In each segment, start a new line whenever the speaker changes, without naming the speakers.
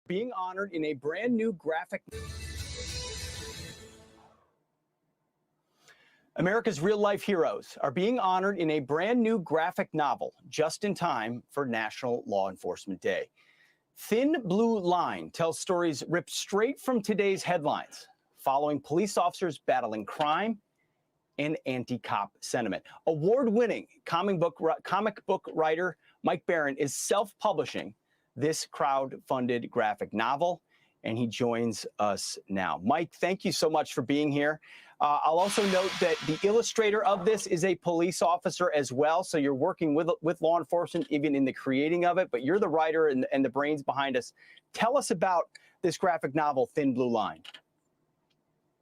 being honored in a brand new graphic. America's real-life heroes are being honored in a brand new graphic novel just in time for National Law Enforcement Day. Thin Blue Line tells stories ripped straight from today's headlines, following police officers battling crime and anti-cop sentiment. Award-winning comic book writer Mike Baron is self-publishing this crowd-funded graphic novel, and he joins us now. Mike, thank you so much for being here. I'll also note that the illustrator of this is a police officer as well, so you're working with law enforcement even in the creating of it, but you're the writer and the brains behind us. Tell us about this graphic novel, Thin Blue Line.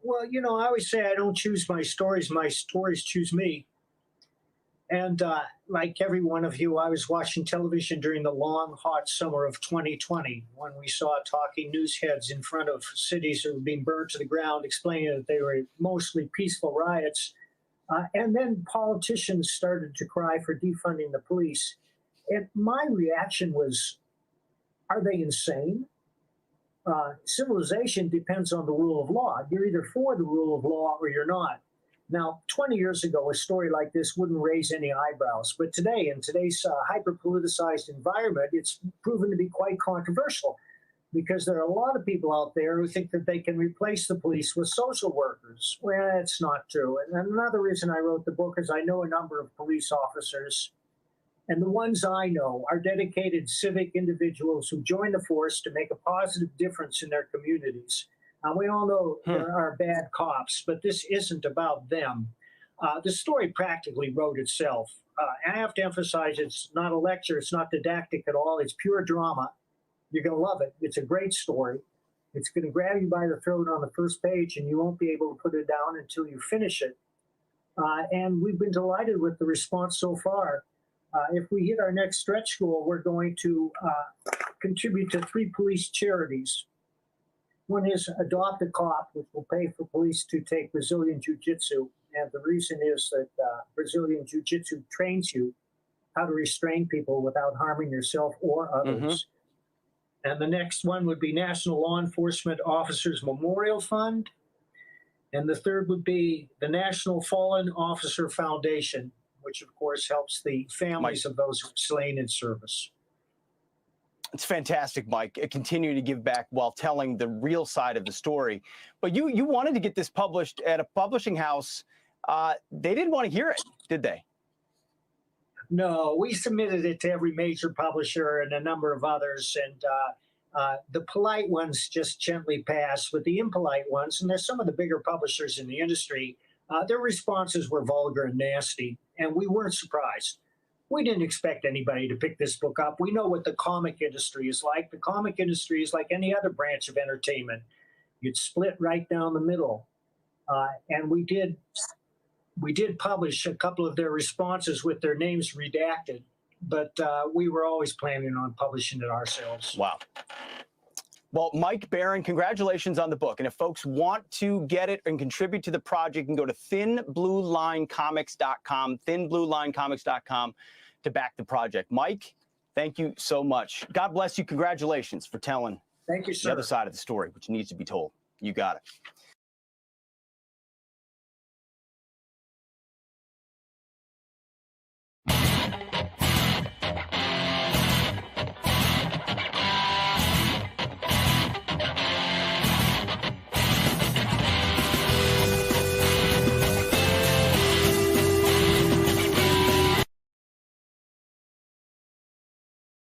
Well, you know, I always say I don't choose my stories choose me. And like every one of you, I was watching television during the long, hot summer of 2020 when we saw talking news heads in front of cities that were being burned to the ground, explaining that they were mostly peaceful riots. And then politicians started to cry for defunding the police. And my reaction was, are they insane? Civilization depends on the rule of law. You're either for the rule of law or you're not. Now, 20 years ago, a story like this wouldn't raise any eyebrows. But today, in today's hyper-politicized environment, it's proven to be quite controversial because there are a lot of people out there who think that they can replace the police with social workers. Well, it's not true. And another reason I wrote the book is I know a number of police officers, and the ones I know are dedicated civic individuals who join the force to make a positive difference in their communities. We all know there are bad cops, but this isn't about them. The story practically wrote itself. I have to emphasize it's not a lecture. It's not didactic at all. It's pure drama. You're going to love it. It's a great story. It's going to grab you by the throat on the first page, and you won't be able to put it down until you finish it. And we've been delighted with the response so far. If we hit our next stretch goal, we're going to contribute to 3 police charities. One is Adopt a Cop, which will pay for police to take Brazilian Jiu-Jitsu. And the reason is that Brazilian Jiu-Jitsu trains you how to restrain people without harming yourself or others. And the next one would be National Law Enforcement Officers Memorial Fund. And the third would be the National Fallen Officer Foundation, which, of course, helps the families of those who are slain in service.
It's fantastic, Mike. Continue to give back while telling the real side of the story. But you wanted to get this published at a publishing house. They didn't want to hear it, did they?
No, we submitted it to every major publisher and a number of others. And the polite ones just gently passed, but the impolite ones, and there's some of the bigger publishers in the industry, their responses were vulgar and nasty, and we weren't surprised. We didn't expect anybody to pick this book up. We know what the comic industry is like. The comic industry is like any other branch of entertainment. You'd split right down the middle. And we did publish a couple of their responses with their names redacted, but we were always planning on publishing it ourselves.
Wow. Well, Mike Baron, congratulations on the book. And if folks want to get it and contribute to the project, you can go to thinbluelinecomics.com, thinbluelinecomics.com to back the project. Mike, thank you so much. God bless you. Congratulations for telling
Thank you, sir.
The other side of the story, which needs to be told. You got it.